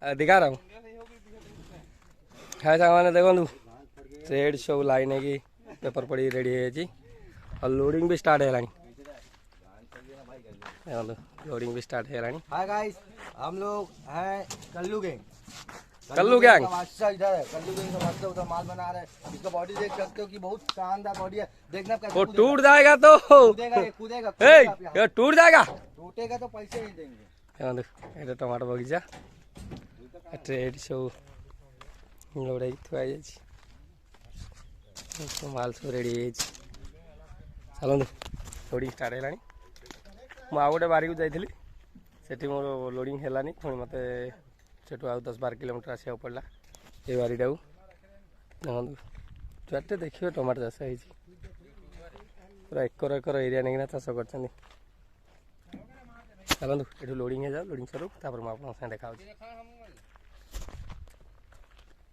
दिखा रहा हूँ है सामान देखो ट्रेड सब लाइन की पेपर पड़ी रेडी है और लोडिंग भी स्टार्ट है लोडिंग भी स्टार्ट है। हाय गाइस, हम लोग हैं कल्लू गैंग। कल्लू गैंग इधर है। कल्लू गैंग का मास्टर उधर माल बना रहे हैं। इसका बॉडी देख सकते हो कि बहुत शानदार बॉडी है। देखना कैसे वो टूट जाएगा तो कूदेगा टूट जाएगा, टूटेगा तो पैसे नहीं देंगे। ये टमाटर बगीचा ट्रेड सब लोड़ाई थुआ माल सब रेडी चलो लोडिंग स्टार्ट है। मुझे गोटे बारी को जाइली से मोर लोडिंग है पुणी मत सेठू आ 10-12 किलोमीटर आसा पड़ा ये बारीटा को जुआटे देखिए टमाटर चाष हो पूरा एकर एकर एरिया नहीं चाष कर चलतु ये लोडिंग है जाओ लोडिंग सरू मुझे देखा।